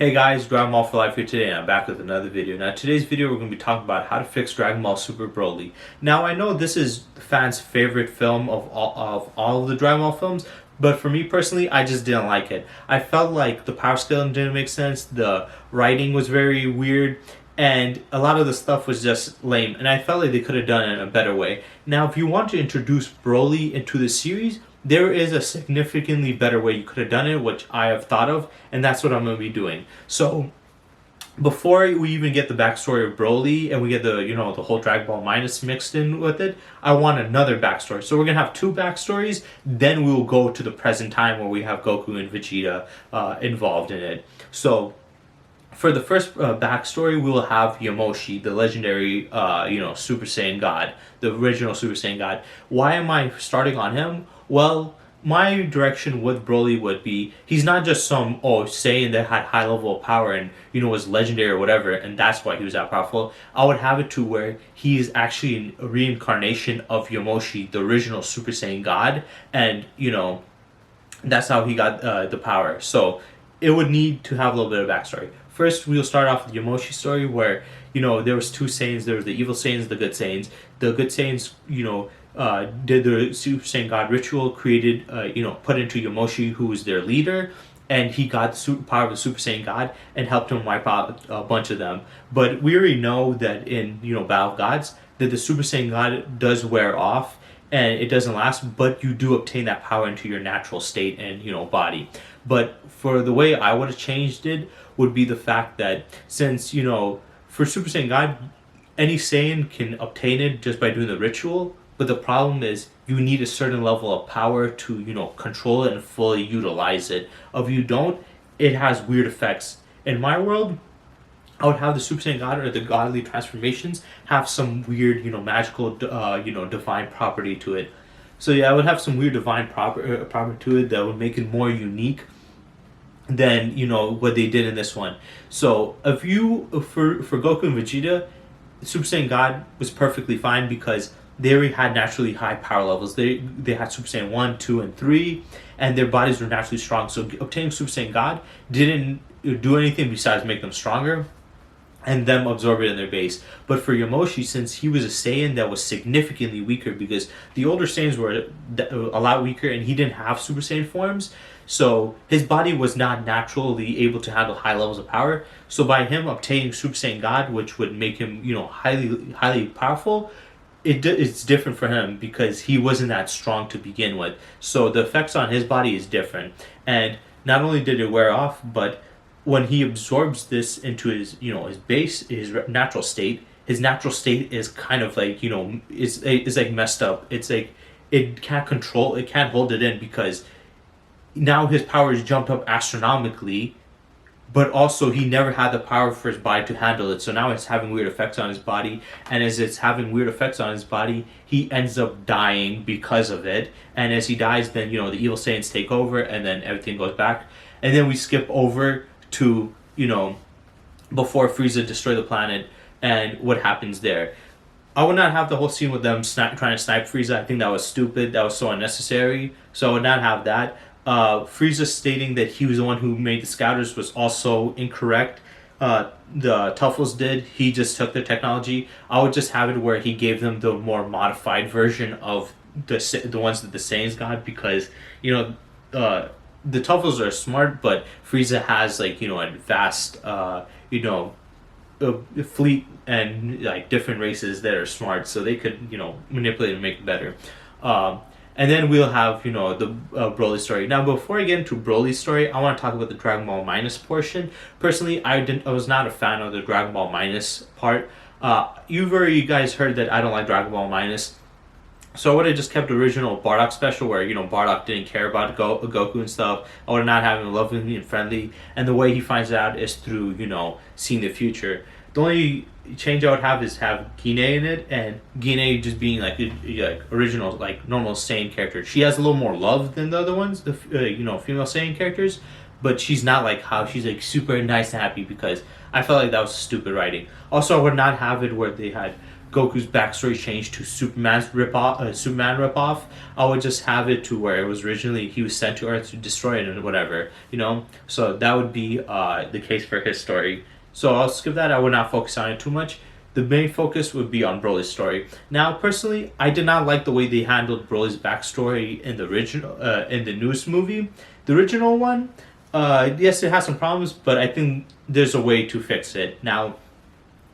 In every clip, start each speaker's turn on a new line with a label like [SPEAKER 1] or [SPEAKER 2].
[SPEAKER 1] Hey guys, Dragon Ball for Life here today, and I'm back with another video. Now, today's video we're going to be talking about how to fix Dragon Ball Super Broly. Now, I know this is the fans' favorite film of all of the Dragon Ball films, but for me personally, I just didn't like it. I felt like the power scaling didn't make sense, the writing was very weird, and a lot of the stuff was just lame, and I felt like they could have done it in a better way. Now, if you want to introduce Broly into the series, there is a significantly better way you could have done it, which I have thought of, and that's what I'm going to be doing. So, before we even get the backstory of Broly and we get the whole Dragon Ball minus mixed in with it, I want another backstory. So we're gonna have two backstories. Then we will go to the present time where we have Goku and Vegeta involved in it. So for the first backstory, we will have Yamoshi, the legendary Super Saiyan God, the original Super Saiyan God. Why am I starting on him? Well, my direction with Broly would be, he's not just some Saiyan that had high level of power and was legendary or whatever, and that's why he was that powerful. I would have it to where he is actually a reincarnation of Yamoshi, the original Super Saiyan God, and that's how he got the power. So it would need to have a little bit of backstory. First, we'll start off with the Yamoshi story, where there was two Saiyans. There was the evil Saiyans, the good Saiyans. The good Saiyans, did the Super Saiyan God ritual, created, put into Yamoshi, who was their leader, and he got the super power of the Super Saiyan God and helped him wipe out a bunch of them. But we already know that in, Battle of Gods, that the Super Saiyan God does wear off and it doesn't last, but you do obtain that power into your natural state and, body. But for the way I would have changed it would be the fact that since, for Super Saiyan God, any Saiyan can obtain it just by doing the ritual. But the problem is you need a certain level of power to, control it and fully utilize it. If you don't, it has weird effects. In my world, I would have the Super Saiyan God or the godly transformations have some weird, magical, divine property to it. So yeah, I would have some weird divine property to it that would make it more unique than, what they did in this one. So if for Goku and Vegeta, Super Saiyan God was perfectly fine because they already had naturally high power levels. They had Super Saiyan 1, 2, and 3, and their bodies were naturally strong. So obtaining Super Saiyan God didn't do anything besides make them stronger and them absorb it in their base. But for Yamoshi, since he was a Saiyan that was significantly weaker, because the older Saiyans were a lot weaker and he didn't have Super Saiyan forms, so his body was not naturally able to handle high levels of power. So by him obtaining Super Saiyan God, which would make him, highly powerful, it's different for him because he wasn't that strong to begin with. So the effects on his body is different. And not only did it wear off, but when he absorbs this into his, his base, his natural state is kind of like, it's like messed up. It's like it can't hold it in because now his power is jumped up astronomically, but also he never had the power for his body to handle it. So now it's having weird effects on his body. And as it's having weird effects on his body, he ends up dying because of it. And as he dies, then, the evil Saiyans take over and then everything goes back. And then we skip over to, before Frieza destroyed the planet and what happens there. I would not have the whole scene with them trying to snipe Frieza. I think that was stupid. That was so unnecessary. So I would not have that. Frieza stating that he was the one who made the scouters was also incorrect. The Tuffles did. He just took their technology. I would just have it where he gave them the more modified version of the ones that the Saiyans got, because the Tuffles are smart, but Frieza has a vast fleet and different races that are smart, so they could manipulate and make it better. And then we'll have, the Brolys story. Now, before I get into Broly's story, I want to talk about the Dragon Ball Minus portion. Personally, I was not a fan of the Dragon Ball Minus part. You've already guys heard that I don't like Dragon Ball Minus. So I would have just kept the original Bardock special where, Bardock didn't care about Goku and stuff. I would not have him loving and friendly. And the way he finds out is through, seeing the future. The only change I would have is have Gine in it, and Gine just being like original, normal Saiyan character. She has a little more love than the other ones, the female Saiyan characters, but she's not like how she's super nice and happy, because I felt like that was stupid writing. Also, I would not have it where they had Goku's backstory changed to Superman ripoff, I would just have it to where it was originally he was sent to Earth to destroy it and whatever, you know. So that would be the case for his story. So I'll skip that. I would not focus on it too much. The main focus would be on Broly's story. Now, personally, I did not like the way they handled Broly's backstory in the original, in the newest movie. The original one, yes, it has some problems, but I think there's a way to fix it. Now,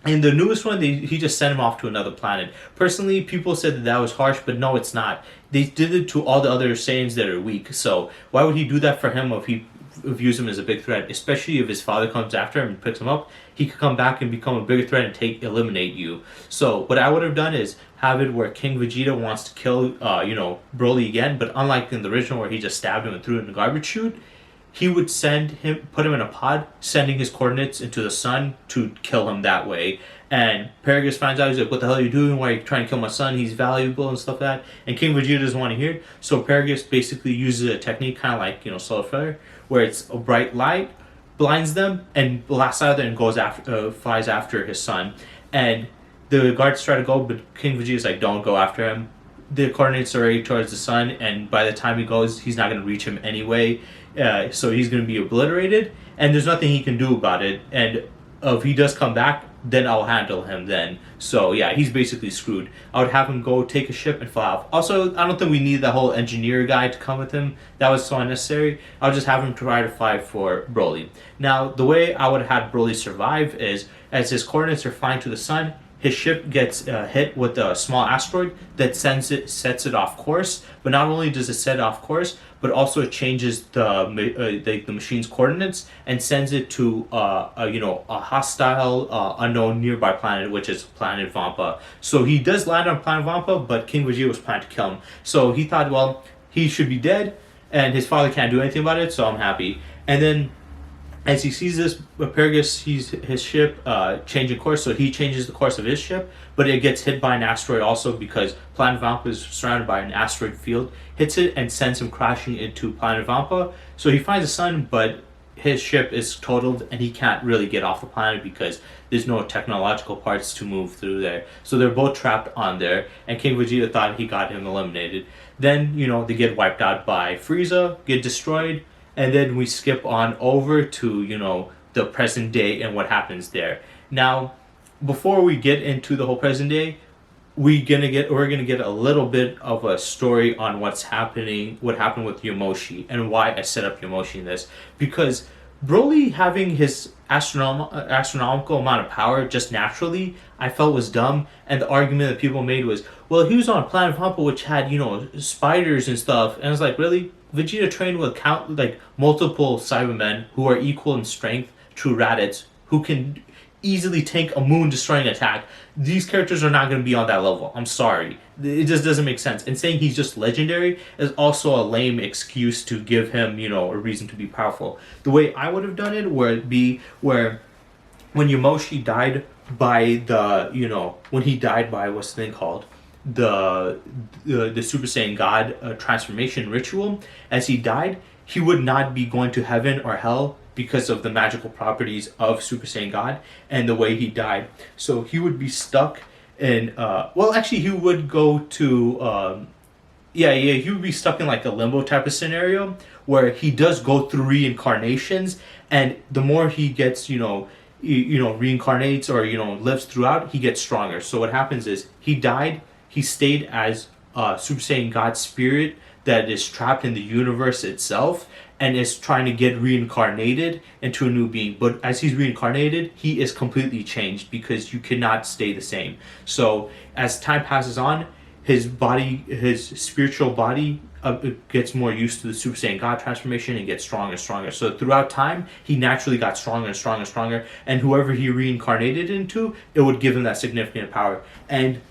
[SPEAKER 1] in the newest one, he just sent him off to another planet. Personally, people said that that was harsh, but no, it's not. They did it to all the other Saiyans that are weak. So why would he do that for him if he views him as a big threat? Especially if his father comes after him and picks him up, he could come back and become a bigger threat and eliminate you. So what I would have done is have it where King Vegeta wants to kill, Broly again, but unlike in the original where he just stabbed him and threw it in the garbage chute, he would put him in a pod, sending his coordinates into the sun to kill him that way. And Paragus finds out, he's like, what the hell are you doing? Why are you trying to kill my son? He's valuable and stuff like that. And King Vegeta doesn't want to hear it. So Paragus basically uses a technique kind of like, Solar Flare, where it's a bright light, blinds them, and blasts out there and flies after his son. And the guards try to go, but King Vegeta's like, don't go after him. The coordinates are already towards the sun, and by the time he goes, he's not going to reach him anyway. So he's going to be obliterated, and there's nothing he can do about it. And if he does come back, then I'll handle him then. So yeah, he's basically screwed. I would have him go take a ship and fly off. Also, I don't think we need the whole engineer guy to come with him. That was so unnecessary. I'll just have him try to fly for Broly. Now, the way I would have had Broly survive is, as his coordinates are flying to the sun, his ship gets hit with a small asteroid that sets it off course. But not only does it set it off course, but also it changes the machine's coordinates and sends it to a hostile unknown nearby planet, which is planet Vampa. So he does land on planet Vampa, but King Vegeta was planning to kill him. So he thought, well, he should be dead, and his father can't do anything about it. So I'm happy. And then, as he sees this, Paragus sees his ship changing course, so he changes the course of his ship, but it gets hit by an asteroid also because Planet Vampa is surrounded by an asteroid field, hits it and sends him crashing into Planet Vampa. So he finds the sun, but his ship is totaled and he can't really get off the planet because there's no technological parts to move through there. So they're both trapped on there, and King Vegeta thought he got him eliminated. Then, they get wiped out by Frieza, get destroyed, and then we skip on over to, the present day and what happens there. Now, before we get into the whole present day, we're gonna get a little bit of a story on what happened with Yamoshi and why I set up Yamoshi in this. Because Broly having his astronomical amount of power just naturally, I felt was dumb. And the argument that people made was, well, he was on a planet Vampa which had, spiders and stuff. And I was like, really? Vegeta trained with multiple Cybermen who are equal in strength, true Raditz, who can easily tank a moon-destroying attack. These characters are not going to be on that level. I'm sorry. It just doesn't make sense. And saying he's just legendary is also a lame excuse to give him, a reason to be powerful. The way I would have done it would be where when Yamoshi died by when he died by, what's the thing called? The Super Saiyan God transformation ritual, as he died, he would not be going to heaven or hell because of the magical properties of Super Saiyan God and the way he died. So he would be stuck in he would go to he would be stuck in like a limbo type of scenario where he does go through reincarnations, and the more he gets reincarnates or lives throughout, he gets stronger. So what happens is he died. He stayed as Super Saiyan God spirit that is trapped in the universe itself and is trying to get reincarnated into a new being. But as he's reincarnated, he is completely changed because you cannot stay the same. So as time passes on, his spiritual body gets more used to the Super Saiyan God transformation and gets stronger and stronger. So throughout time, he naturally got stronger and stronger and stronger. And whoever he reincarnated into, it would give him that significant power. And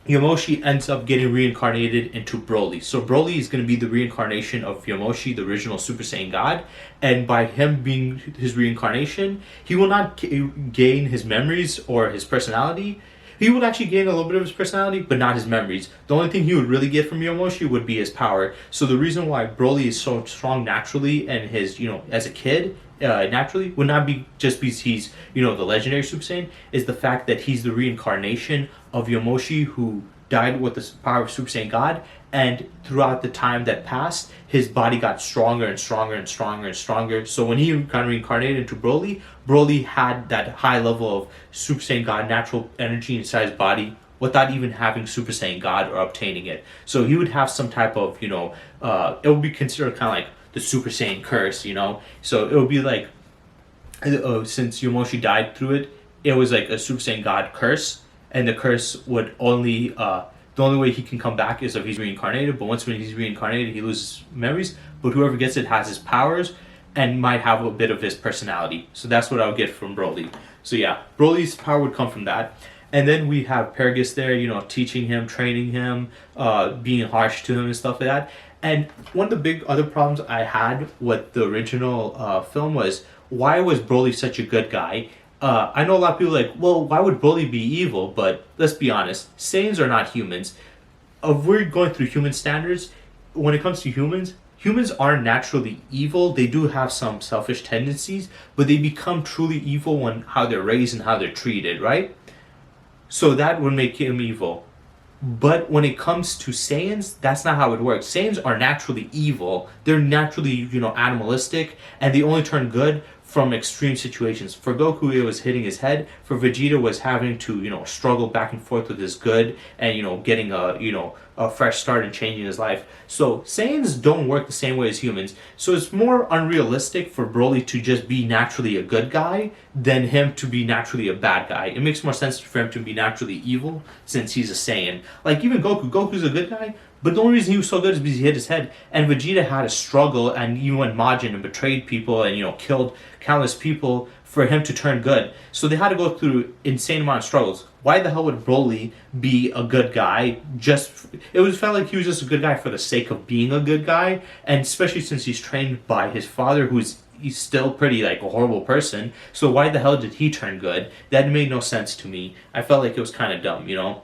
[SPEAKER 1] Yamoshi ends up getting reincarnated into Broly. So Broly is going to be the reincarnation of Yamoshi, the original Super Saiyan God. And by him being his reincarnation, he will not gain his memories or his personality. He would actually gain a little bit of his personality, but not his memories. The only thing he would really get from Yamoshi would be his power. So the reason why Broly is so strong naturally and his, as a kid, naturally would not be just because he's, you know, the legendary Super Saiyan, is the fact that he's the reincarnation of Yamoshi, who died with the power of Super Saiyan God, and throughout the time that passed, his body got stronger and stronger and stronger and stronger. So when he kind of reincarnated into Broly, Broly had that high level of Super Saiyan God natural energy inside his body without even having Super Saiyan God or obtaining it. So he would have some type of, you know, it would be considered kind of like the Super Saiyan curse, you know? So it would be like, since Yamoshi died through it, it was like a Super Saiyan God curse, and the curse would only, the only way he can come back is if he's reincarnated, but once when he's reincarnated, he loses memories, but whoever gets it has his powers, and might have a bit of his personality. So that's what I would get from Broly. So yeah, Broly's power would come from that. And then we have Paragus there, you know, teaching him, training him, being harsh to him and stuff like that. And one of the big other problems I had with the original film was, why was Broly such a good guy? I know a lot of people are like, well, why would Broly be evil? But let's be honest, Saiyans are not humans. If we're going through human standards, when it comes to humans, humans are naturally evil. They do have some selfish tendencies, but they become truly evil when how they're raised and how they're treated, right? So that would make him evil. But when it comes to Saiyans, that's not how it works. Saiyans are naturally evil. They're naturally, you know, animalistic, and they only turn good from extreme situations. For Goku, it was hitting his head. For Vegeta, was having to, you know, struggle back and forth with his good and, you know, getting a, you know, a fresh start and changing his life. So Saiyans don't work the same way as humans. So it's more unrealistic for Broly to just be naturally a good guy than him to be naturally a bad guy. It makes more sense for him to be naturally evil since he's a Saiyan. Like even Goku. Goku's a good guy, but the only reason he was so good is because he hit his head. And Vegeta had a struggle, and even went Majin and betrayed people and, you know, killed countless people for him to turn good. So they had to go through insane amount of struggles. Why the hell would Broly be a good guy? Felt like he was just a good guy for the sake of being a good guy, and especially since he's trained by his father, he's still pretty like a horrible person. So why the hell did he turn good? That made no sense to me. I felt like it was kind of dumb, you know.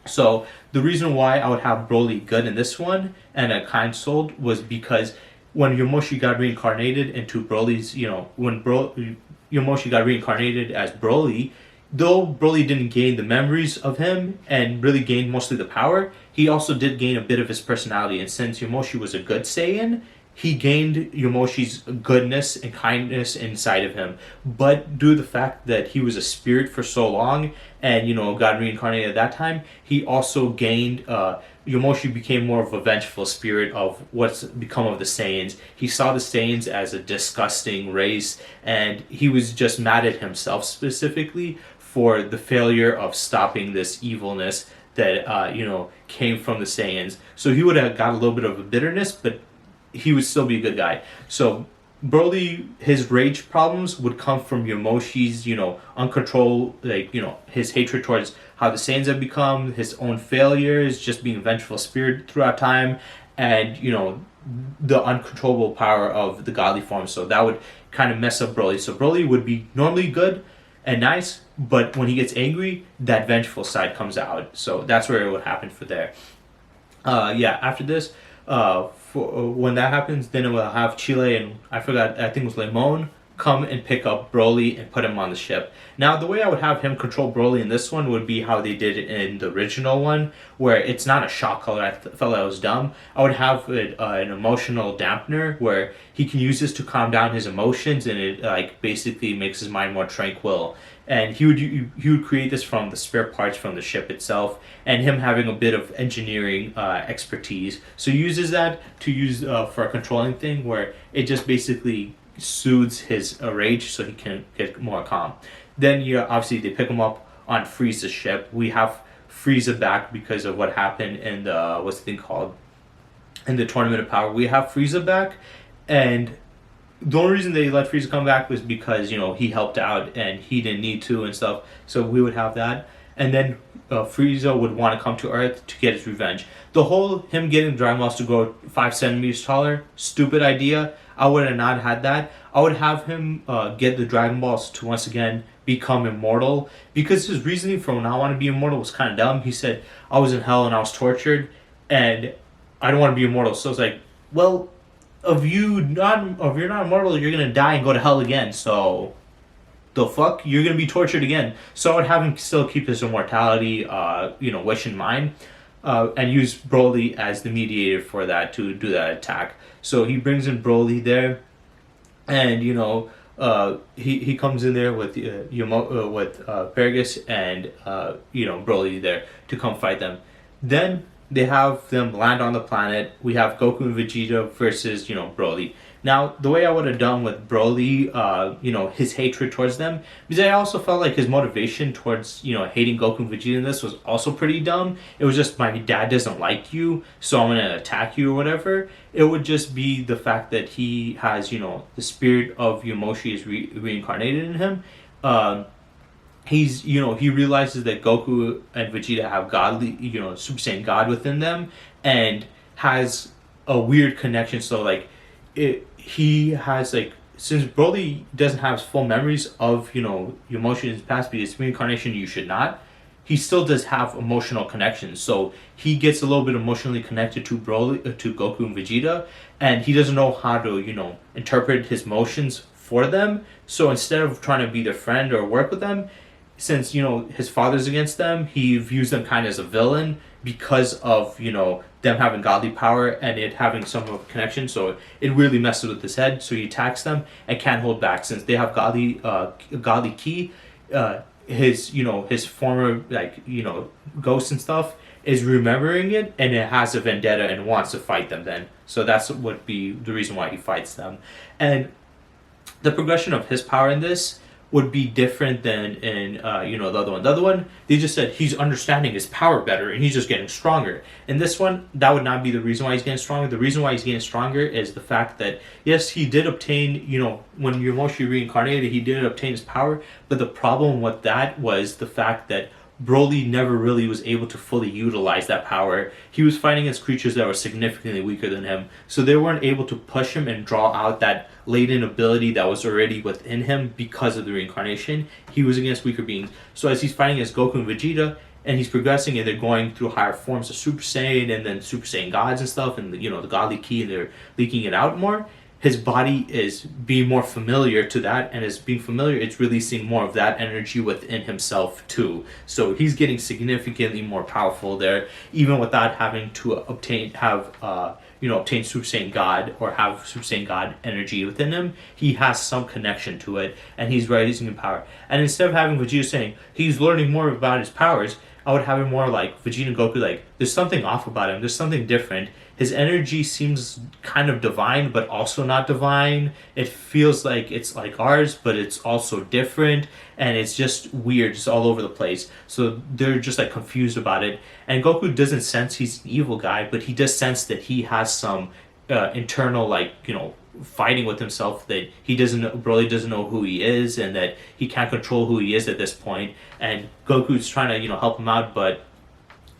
[SPEAKER 1] So the reason why I would have Broly good in this one and a kind soul was because when Yamoshi got reincarnated into Broly's, you know, when Yamoshi got reincarnated as Broly, though Broly didn't gain the memories of him and really gained mostly the power, he also did gain a bit of his personality. And since Yamoshi was a good Saiyan, he gained Yamoshi's goodness and kindness inside of him. But due to the fact that he was a spirit for so long and, you know, got reincarnated at that time, he also gained, Yamoshi became more of a vengeful spirit of what's become of the Saiyans. He saw the Saiyans as a disgusting race, and he was just mad at himself specifically for the failure of stopping this evilness that, you know, came from the Saiyans. So he would have got a little bit of a bitterness, but he would still be a good guy. So Broly, his rage problems would come from Yamoshi's, you know, uncontrolled, like, you know, his hatred towards how the Saiyans have become, his own failures, just being a vengeful spirit throughout time, and, you know, the uncontrollable power of the godly form. So that would kind of mess up Broly. So Broly would be normally good and nice, but when he gets angry, that vengeful side comes out. So that's where it would happen for there. After this, when that happens, then it will have Chile and I think it was Lemon come and pick up Broly and put him on the ship. Now, the way I would have him control Broly in this one would be how they did it in the original one, where it's not a shock color. I felt that was dumb. I would have it, an emotional dampener where he can use this to calm down his emotions, and it like basically makes his mind more tranquil. And he would create this from the spare parts from the ship itself, and him having a bit of engineering expertise. So he uses that to use for a controlling thing, where it just basically soothes his rage so he can get more calm. Then obviously they pick him up on Frieza's ship. We have Frieza back because of what happened in the what's the thing called in the Tournament of Power. We have Frieza back, and the only reason they let Frieza come back was because, you know, he helped out and he didn't need to and stuff. So we would have that, and then Frieza would want to come to Earth to get his revenge. The whole him getting Dragon Balls to grow 5 centimeters taller, stupid idea. I would have not had that. I would have him get the Dragon Balls to once again become immortal, because his reasoning for when I want to be immortal was kind of dumb. He said, I was in hell and I was tortured and I don't want to be immortal. So it's like, well, if you're not immortal, you're gonna die and go to hell again. So the fuck, you're gonna be tortured again. So I would have him still keep his immortality, wish in mind, and use Broly as the mediator for that to do that attack. So he brings in Broly there, and he comes in there with Fergus and Broly there to come fight them. Then they have them land on the planet. We have Goku and Vegeta versus Broly. Now, the way I would have done with Broly, his hatred towards them, because I also felt like his motivation towards, hating Goku and Vegeta in this was also pretty dumb. It was just, my dad doesn't like you, so I'm going to attack you or whatever. It would just be the fact that he has, the spirit of Yamoshi is reincarnated in him. He realizes that Goku and Vegeta have godly, Super Saiyan God within them, and has a weird connection. So, like, he has, like, since Broly doesn't have full memories of Yamoshi in his past, because reincarnation you should not, he still does have emotional connections. So he gets a little bit emotionally connected to to Goku and Vegeta, and he doesn't know how to interpret his emotions for them. So instead of trying to be their friend or work with them, since his father's against them, he views them kind of as a villain because of them having godly power and it having some of a connection. So it really messes with his head. So he attacks them and can't hold back since they have godly ki. His former ghosts and stuff is remembering it, and it has a vendetta and wants to fight them. Then so that's would be the reason why he fights them, and the progression of his power in this would be different than in the other one. The other one, they just said he's understanding his power better and he's just getting stronger. In this one, that would not be the reason why he's getting stronger. The reason why he's getting stronger is the fact that, yes, he did obtain, when Yamoshi reincarnated, he did obtain his power, but the problem with that was the fact that Broly never really was able to fully utilize that power. He was fighting against creatures that were significantly weaker than him, so they weren't able to push him and draw out that latent ability that was already within him because of the reincarnation. He was against weaker beings. So as he's fighting against Goku and Vegeta, and he's progressing, and they're going through higher forms of Super Saiyan and then Super Saiyan gods and stuff, and the godly ki, and they're leaking it out more. His body is being more familiar to that, and as being familiar, it's releasing more of that energy within himself too. So he's getting significantly more powerful there, even without having to obtain Super Saiyan God or have Super Saiyan God energy within him. He has some connection to it, and he's rising in power. And instead of having Vegeta saying he's learning more about his powers, I would have it more like Vegeta and Goku, like, there's something off about him, there's something different. His energy seems kind of divine, but also not divine. It feels like it's like ours, but it's also different, and it's just weird, just all over the place. So they're just like confused about it. And Goku doesn't sense he's an evil guy, but he does sense that he has some internal, fighting with himself, that Broly doesn't know who he is, and that he can't control who he is at this point. And Goku's trying to significantly help him out, but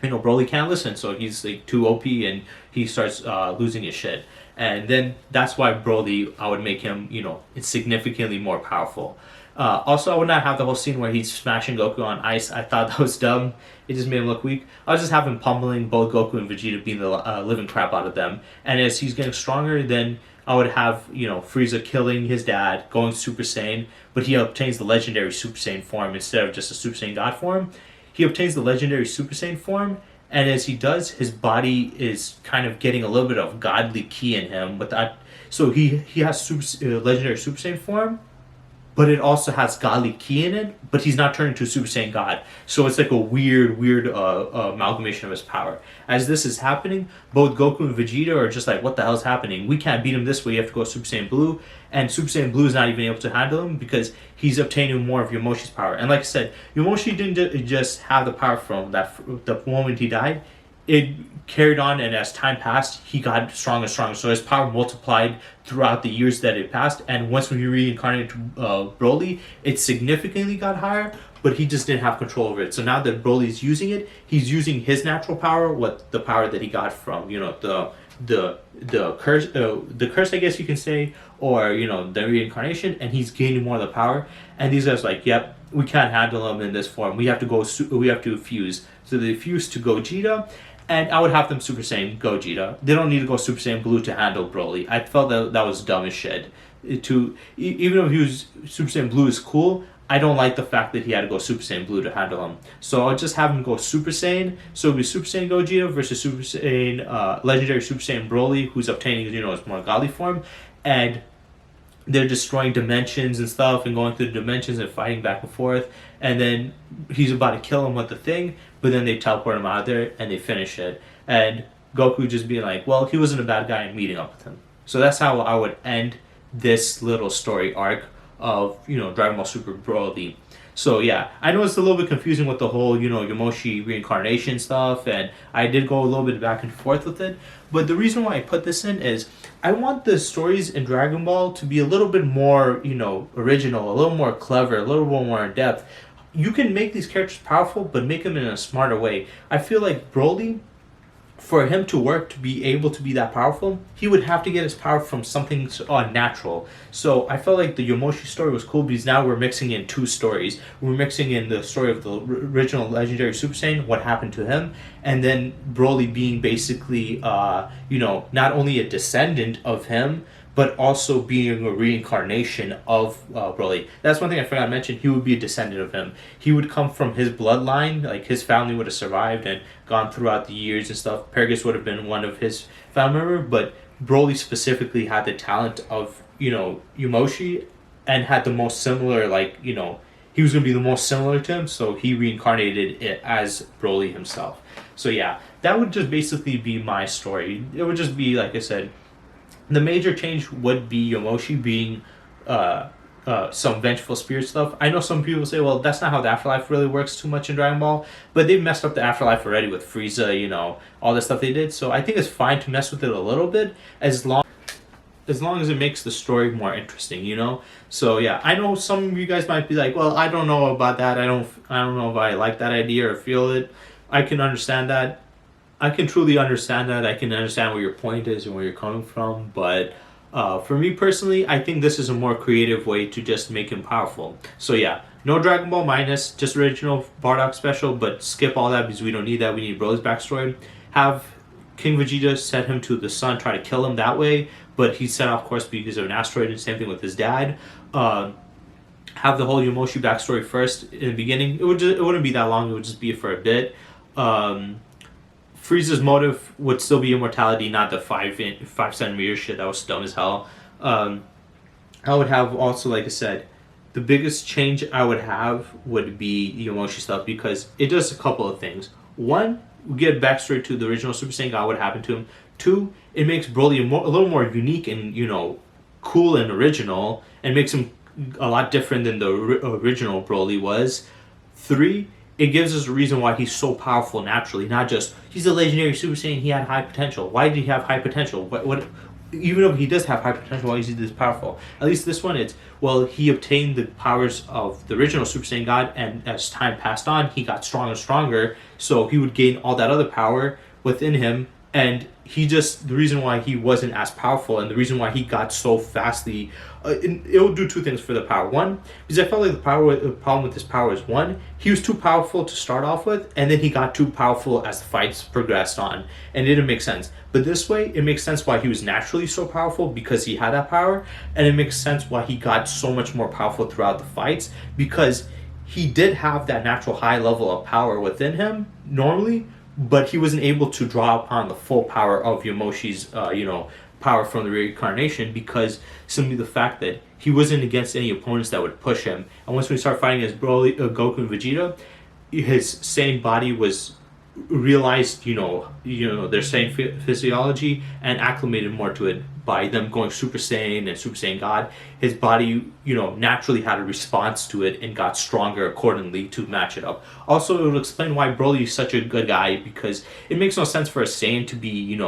[SPEAKER 1] Broly can't listen, so he's like too OP, and he starts losing his shit. And then that's why Broly, I would make him, significantly more powerful. Also, I would not have the whole scene where he's smashing Goku on ice. I thought that was dumb. It just made him look weak. I would just have him pummeling both Goku and Vegeta, being the living crap out of them. And as he's getting stronger, then I would have, Frieza killing his dad, going Super Saiyan, but he obtains the legendary Super Saiyan form instead of just a Super Saiyan God form. He obtains the legendary Super Saiyan form, and as he does, his body is kind of getting a little bit of godly ki in him. But that, so he has legendary Super Saiyan form, but it also has godly ki in it, but he's not turning to a Super Saiyan God. So it's like a weird amalgamation of his power. As this is happening, both Goku and Vegeta are just like, what the hell is happening? We can't beat him this way, you have to go Super Saiyan Blue. And Super Saiyan Blue is not even able to handle him because he's obtaining more of Yamoshi's power. And like I said, Yamoshi didn't just have the power from the moment he died. It carried on, and as time passed, he got stronger and stronger. So his power multiplied throughout the years that it passed. And once when he reincarnated Broly, it significantly got higher, but he just didn't have control over it. So now that Broly's using it, he's using his natural power with the power that he got from the curse, I guess you can say, or the reincarnation, and he's gaining more of the power. And these guys are like, yep, we can't handle him in this form. We have to fuse. So they fuse to Gogeta. And I would have them Super Saiyan Gogeta. They don't need to go Super Saiyan Blue to handle Broly. I felt that was dumb as shit. Even if he was Super Saiyan Blue is cool, I don't like the fact that he had to go Super Saiyan Blue to handle him. So I'll just have him go Super Saiyan. So it'll be Super Saiyan Gogeta versus Super Saiyan, Legendary Super Saiyan Broly, who's obtaining, his more godly form. And they're destroying dimensions and stuff and going through the dimensions and fighting back and forth. And then he's about to kill him with the thing, but then they teleport him out of there and they finish it. And Goku just being like, well, he wasn't a bad guy and meeting up with him. So that's how I would end this little story arc of, Dragon Ball Super Broly. So yeah, I know it's a little bit confusing with the whole, Yamoshi reincarnation stuff, and I did go a little bit back and forth with it. But the reason why I put this in is I want the stories in Dragon Ball to be a little bit more, original, a little more clever, a little bit more in depth. You can make these characters powerful, but make them in a smarter way. I feel like Broly, for him to work to be able to be that powerful, he would have to get his power from something natural. So I felt like the Yamoshi story was cool because now we're mixing in two stories. We're mixing in the story of the original Legendary Super Saiyan, what happened to him, and then Broly being basically, not only a descendant of him, but also being a reincarnation of Broly. That's one thing I forgot to mention. He would be a descendant of him. He would come from his bloodline. Like, his family would have survived and gone throughout the years and stuff. Paragus would have been one of his family members, but Broly specifically had the talent of, Yamoshi, and had the most similar, he was going to be the most similar to him, so he reincarnated it as Broly himself. So yeah, that would just basically be my story. It would just be, like I said, the major change would be Yamoshi being some vengeful spirit stuff. I know some people say, well, that's not how the afterlife really works too much in Dragon Ball, but they've messed up the afterlife already with Frieza, all the stuff they did. So I think it's fine to mess with it a little bit as long as it makes the story more interesting, So yeah, I know some of you guys might be like, well, I don't know about that. I don't know if I like that idea or feel it. I can understand that. I can truly understand that. I can understand where your point is and where you're coming from. But for me personally, I think this is a more creative way to just make him powerful. So yeah, no Dragon Ball minus, just original Bardock special, but skip all that because we don't need that. We need Broly's backstory. Have King Vegeta set him to the sun, try to kill him that way, but he's set off course because of an asteroid, and same thing with his dad. Have the whole Yamoshi backstory first in the beginning. It wouldn't be that long. It would just be for a bit. Frieza's motive would still be immortality, not the 5 centimeter shit. That was dumb as hell. I would have also, like I said, the biggest change I would have would be Yamoshi stuff because it does a couple of things. One, we get backstory to the original Super Saiyan God, what happened to him. Two, it makes Broly a little more unique and, cool and original, and makes him a lot different than the original Broly was. Three, it gives us a reason why he's so powerful naturally, not just he's a legendary Super Saiyan, he had high potential. Why did he have high potential? What even if he does have high potential, why is he this powerful? At least this one, he obtained the powers of the original Super Saiyan God, and as time passed on, he got stronger and stronger, so he would gain all that other power within him, and the reason why he wasn't as powerful and the reason why he got so fastly, it will do two things for the power. One, because I felt like the problem with his power is, one, he was too powerful to start off with, and then he got too powerful as the fights progressed on, and it didn't make sense. But this way, it makes sense why he was naturally so powerful because he had that power, and it makes sense why he got so much more powerful throughout the fights because he did have that natural high level of power within him normally, but he wasn't able to draw upon the full power of Yamoshi's, power from the reincarnation because simply the fact that he wasn't against any opponents that would push him. And once we start fighting as Broly, Goku, and Vegeta, his Saiyan body was realized, their Saiyan physiology and acclimated more to it by them going Super Saiyan and Super Saiyan God. His body, naturally had a response to it and got stronger accordingly to match it up. Also, it will explain why Broly is such a good guy because it makes no sense for a Saiyan to be,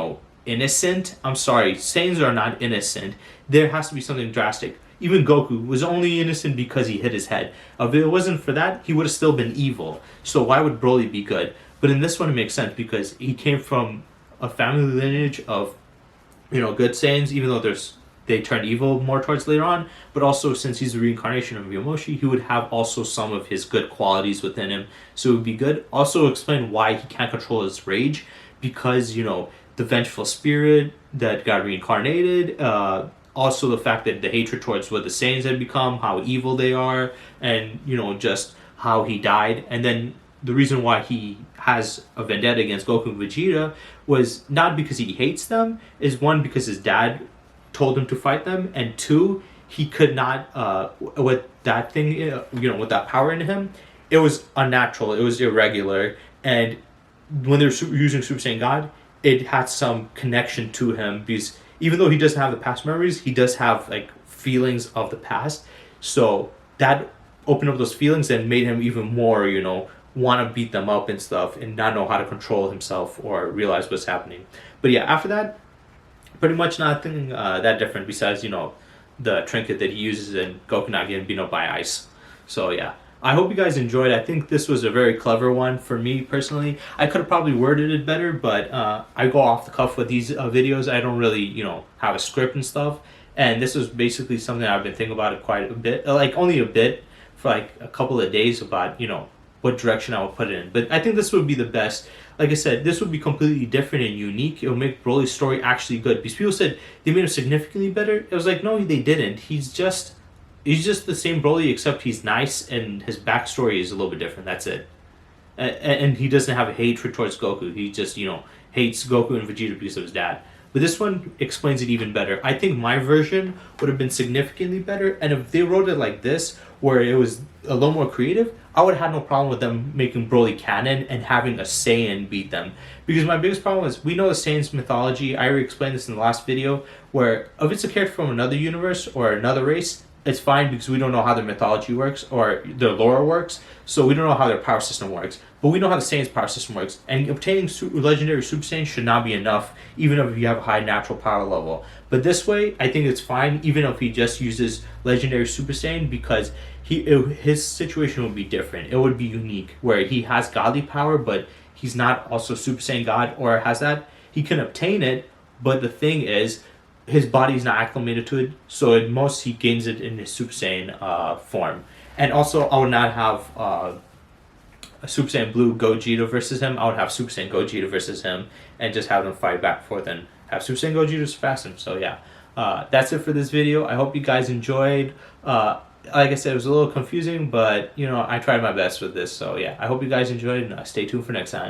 [SPEAKER 1] innocent. I'm sorry, Saiyans are not innocent. There has to be something drastic. Even Goku was only innocent because he hit his head. If it wasn't for that, he would have still been evil. So why would Broly be good? But in this one, it makes sense because he came from a family lineage of, good Saiyans, even though they turned evil more towards later on. But also, since he's a reincarnation of Yamoshi, he would have also some of his good qualities within him. So it would be good. Also explain why he can't control his rage. because, you know, the vengeful spirit that got reincarnated, also the fact that the hatred towards what the Saiyans had become, how evil they are, and, you know, just how he died. And then the reason why he has a vendetta against Goku and Vegeta was not because he hates them, is one, because his dad told him to fight them, and two, he could not, with that thing, you know, with that power in him, it was unnatural, it was irregular, and when they're using Super Saiyan God, it had some connection to him, because even though he doesn't have the past memories, he does have like feelings of the past. So that opened up those feelings and made him even more, you know, want to beat them up and stuff, and not know how to control himself or realize what's happening. But yeah, after that, pretty much nothing that different besides, you know, the trinket that he uses in Goku not getting beaten up by ice. So yeah, I hope you guys enjoyed. I think this was a very clever one for me personally. I could have probably worded it better, but I go off the cuff with these videos. I don't really, you know, have a script and stuff. And this was basically something I've been thinking about it quite a bit, like only a bit, for like a couple of days, about, you know, what direction I would put it in. But I think this would be the best. Like I said, this would be completely different and unique. It would make Brolys' story actually good. Because people said they made him significantly better. It was like, no, they didn't. He's just the same Broly, except he's nice and his backstory is a little bit different. That's it. And he doesn't have a hatred towards Goku. He just, you know, hates Goku and Vegeta because of his dad. But this one explains it even better. I think my version would have been significantly better. And if they wrote it like this, where it was a little more creative, I would have had no problem with them making Broly canon and having a Saiyan beat them. Because my biggest problem is, we know the Saiyan's mythology. I already explained this in the last video, where if it's a character from another universe or another race, it's fine because we don't know how their mythology works or their lore works. So we don't know how their power system works. But we know how the Saiyan's power system works. And obtaining legendary Super Saiyan should not be enough, even if you have a high natural power level. But this way, I think it's fine, even if he just uses legendary Super Saiyan, because his situation would be different. It would be unique, where he has godly power, but he's not also Super Saiyan God, or has that. He can obtain it, but the thing is, his body's not acclimated to it, so at most he gains it in his Super Saiyan form. And also, I would not have a Super Saiyan Blue Gogeta versus him. I would have Super Saiyan Gogeta versus him, and just have them fight back and forth, and have Super Saiyan Gogeta surpass him. So yeah, that's it for this video. I hope you guys enjoyed. Like I said, it was a little confusing, but, you know, I tried my best with this. So yeah, I hope you guys enjoyed, and stay tuned for next time.